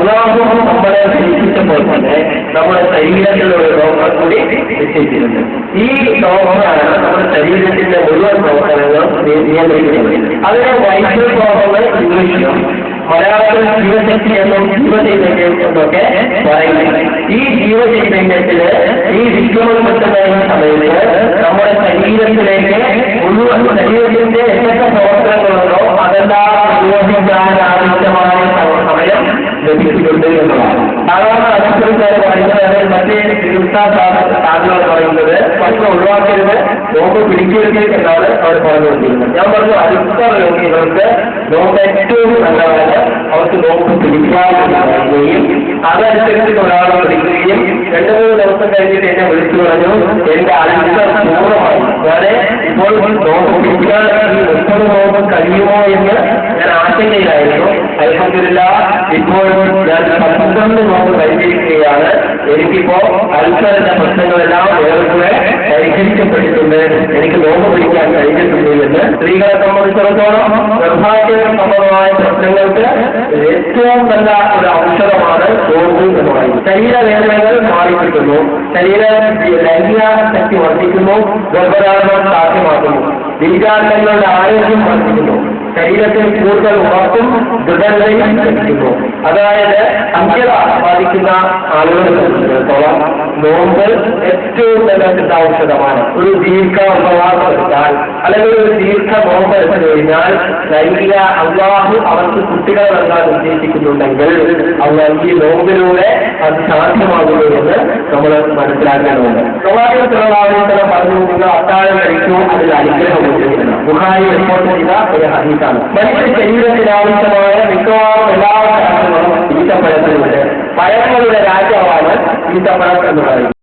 അള്ളാഹു നമ്മളെ സൃഷ്ടിച്ചപ്പോൾ തന്നെ നമ്മുടെ ശരീരത്തിലുള്ള രോഗങ്ങൾ കൂടി നിശ്ചയിച്ചിട്ടുണ്ട്. ഈ രോഗങ്ങളാണ് നമ്മുടെ ശരീരത്തിന്റെ മുഴുവൻ പ്രവർത്തനങ്ങളും നിയന്ത്രിക്കുന്നത്. അതിനെ വൈദ്യുത രോഗങ്ങൾ ഇംഗ്ലീഷിലും മലയാളത്തിൽ ജീവശക്തി എന്നും ജീവചൈതന്യം എന്നൊക്കെ പറയുന്നത്. ഈ ജീവചൈതന്യത്തില് ഈ വിക്രമപ്പെടുത്തുന്ന സമയത്ത് നമ്മുടെ ശരീരത്തിലേക്ക് മുഴുവൻ ശരീരത്തിന്റെ എന്തൊക്കെ പ്രവർത്തനങ്ങളുണ്ടോ അതെല്ലാം നിർവഹിക്കാൻ ആവശ്യമായ സമയം ലഭിച്ചിട്ടുണ്ട് എന്നതാണ്. സാധാരണ അനുസരിച്ചാണ് പറയുന്നത്. മറ്റേ ചികിത്സാ സാധനങ്ങൾ പറയുന്നത് ഭക്ഷണം ഒഴിവാക്കരുത്, നോമ്പ് പിടിക്കരുത് എന്നാണ് അവർ പറഞ്ഞുകൊണ്ടിരിക്കുന്നത്. ഞാൻ പറഞ്ഞു അടിസ്ഥാന രോഗികൾക്ക് നോമ്പ് ഏറ്റവും നല്ലതാണ്. അവർക്ക് നോമ്പ് പിടിക്കാതിരിക്കുകയും അതനുസരിച്ച് ഒരാൾ പിടിക്കുകയും 2-3 ദിവസം കഴിഞ്ഞിട്ട് എന്നെ വിളിച്ചു പറഞ്ഞു എന്റെ അൽസർ പൂർണ്ണമായി ഞാൻ ഇപ്പോൾ നോമ്പ് പിടിക്കാൻ ഈ 30 നോമ്പ് കഴിയുമോ എന്ന് ഞാൻ ആശങ്കയിലായിരുന്നു. അൽഹംദുലില്ലാഹ് ഇപ്പോൾ ഞാൻ 12 നോമ്പ് കഴിഞ്ഞിരിക്കുകയാണ്. എനിക്കിപ്പോ അൽസറിന്റെ പ്രശ്നങ്ങളെല്ലാം ഏറെക്കുറെ പരിഹരിക്കപ്പെട്ടിട്ടുണ്ട്. എനിക്ക് നോമ്പ് പിടിക്കാൻ കഴിഞ്ഞിട്ടുണ്ട് എന്ന് സ്ത്രീകളെ സംബന്ധിച്ചിടത്തോളം നിർഭാഗ്യ സംബന്ധമായ പ്രശ്നങ്ങൾക്ക് ഏറ്റവും നല്ല ഒരു ഔഷധമാണ് നോമ്പ് എന്ന് പറയുന്നത്. ശരീരവേദനകൾ മാറിക്കിട്ടുന്നു, ലൈംഗിക ശക്തി വർദ്ധിക്കുന്നു, ഗർഭധാരണം സാധ്യമാക്കുന്നു, ബീജാണ്ടങ്ങളുടെ ആരോഗ്യം വർദ്ധിക്കുന്നു, ശരീരത്തിൽ കൂടുതൽ ഉറപ്പും ദൃഢതയും ലഭിക്കുന്നു. അതായത് അന്യത ബാധിക്കുന്ന ആളുകളെ സംബന്ധിച്ചിടത്തോളം നോമ്പ് ഏറ്റവും നല്ല സിദ്ധാംശമാണ്. ഒരു ദീർഘ ഉപവാസം എടുത്താൽ അല്ലെങ്കിൽ ഒരു ദീർഘ നോമ്പ് എടുത്തു കഴിഞ്ഞാൽ ലൈംഗിക അള്ളാഹു അവർക്ക് കുട്ടികളെ നൽകാൻ ഉദ്ദേശിക്കുന്നുണ്ടെങ്കിൽ അവർ ഈ നോമ്പിലൂടെ അത് സാധ്യമാകുന്നു എന്ന് നമ്മൾ മനസ്സിലാക്കേണ്ടതുണ്ട്. പ്രവാചകൻ പറഞ്ഞു നിങ്ങൾ അത്താഴം കഴിക്കൂ, അതിൽ അനുഗ്രഹമുണ്ട്. ബുഖാരി റിപ്പോർട്ട് ചെയ്ത ഒരു ഹദീസാണ്. മനുഷ്യ ശരീരത്തിന് ആവശ്യമായ മിക്കവാറും എല്ലാ കാര്യങ്ങളും ഈത്തപ്പഴത്തിലുണ്ട്. പഴങ്ങളുടെ രാജാവാണ് ഈത്തപ്പഴം എന്ന് പറയുന്നത്.